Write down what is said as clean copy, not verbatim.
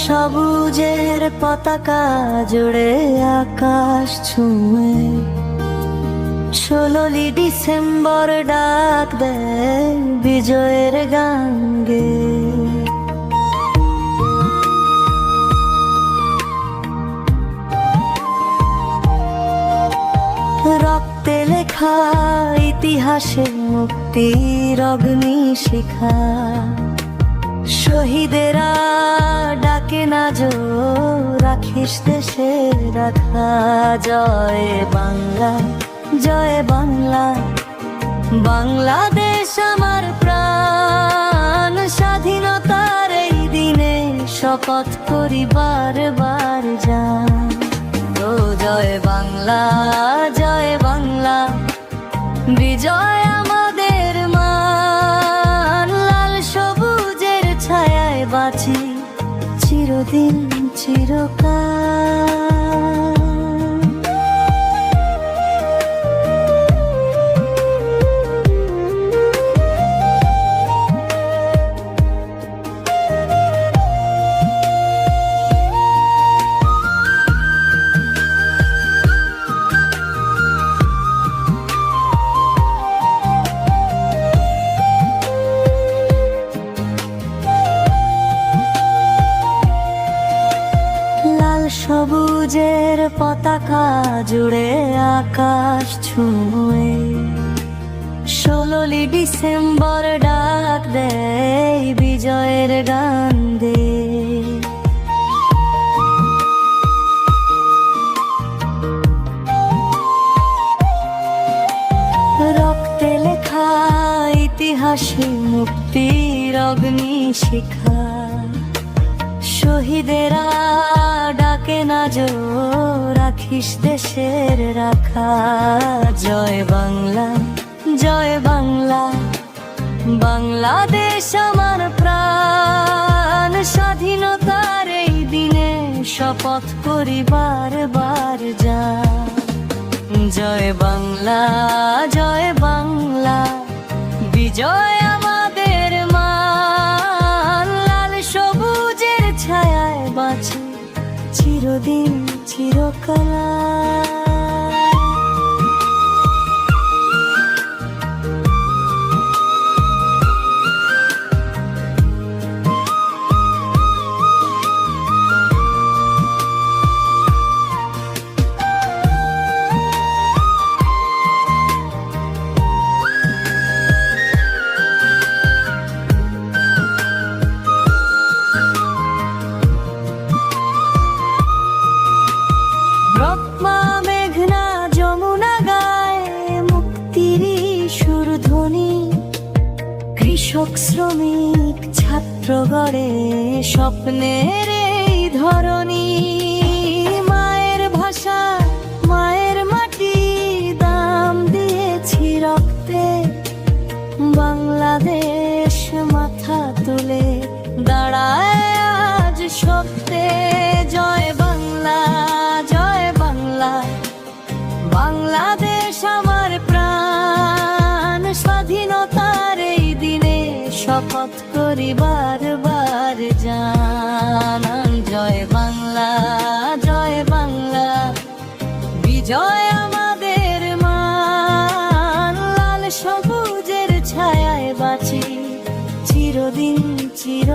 সবুজের পতাকা জুড়ে আকাশ ছুঁয়ে 16ই ডিসেম্বর ডাক দেয় বিজয়ের গান গেয়ে। রক্তে লেখা ইতিহাসে মুক্তির অগ্নিশিখা, শহীদেরা ডাকে না জো রাখিস দেশের রাখা। জয় বাংলা, জয় বাংলা, বাংলাদেশ আমার প্রাণ। স্বাধীনতার এই দিনে শপথ করি বারবার যান। ও জয় বাংলা, জয় বাংলা, বিজয় আমাদের মান। লাল সবুজের ছায়ায় বাঁচি চিরদিন চিরকাল। সবুজের পতাকা জুড়ে আকাশ ছুঁয়ে 16ই ডিসেম্বর ডাক দেয় বিজয়ের গান দে। রক্তে লেখা ইতিহাসে মুক্তির অগ্নিশিখা, শহীদেরা ডাকে না জো রাখিস দেশের রাখা। জয় বাংলা, জয় বাংলা, বাংলাদেশ আমার প্রাণ। স্বাধীনতার এই দিনে শপথ করি বারবার যান। জয় বাংলা, জয় বাংলা, বিজয় আমাদের মান। লাল সবুজের ছায়ায় বাঁচি চিরদিন চিরকাল। ব্রহ্মা মেঘনা যমুনা গায় মুক্তির সুরধ্বনি। কৃষক শ্রমিক ছাত্র গড়ে স্বপ্নের এই ধরনী। মায়ের ভাষা মায়ের মাটি দাম দিয়েছি রক্তে। বাংলাদেশ মাথা তুলে দাঁড়ায় আজ সত্যে। জয় বাংলা, জয় বাংলা, বাংলাদেশ আমার প্রাণ। স্বাধীনতার এই দিনে শপথ করি বারবার জান। জয় বাংলা, জয় বাংলা, বিজয় আমাদের মান। লাল সবুজের ছায়ায় বাঁচি চিরদিন চির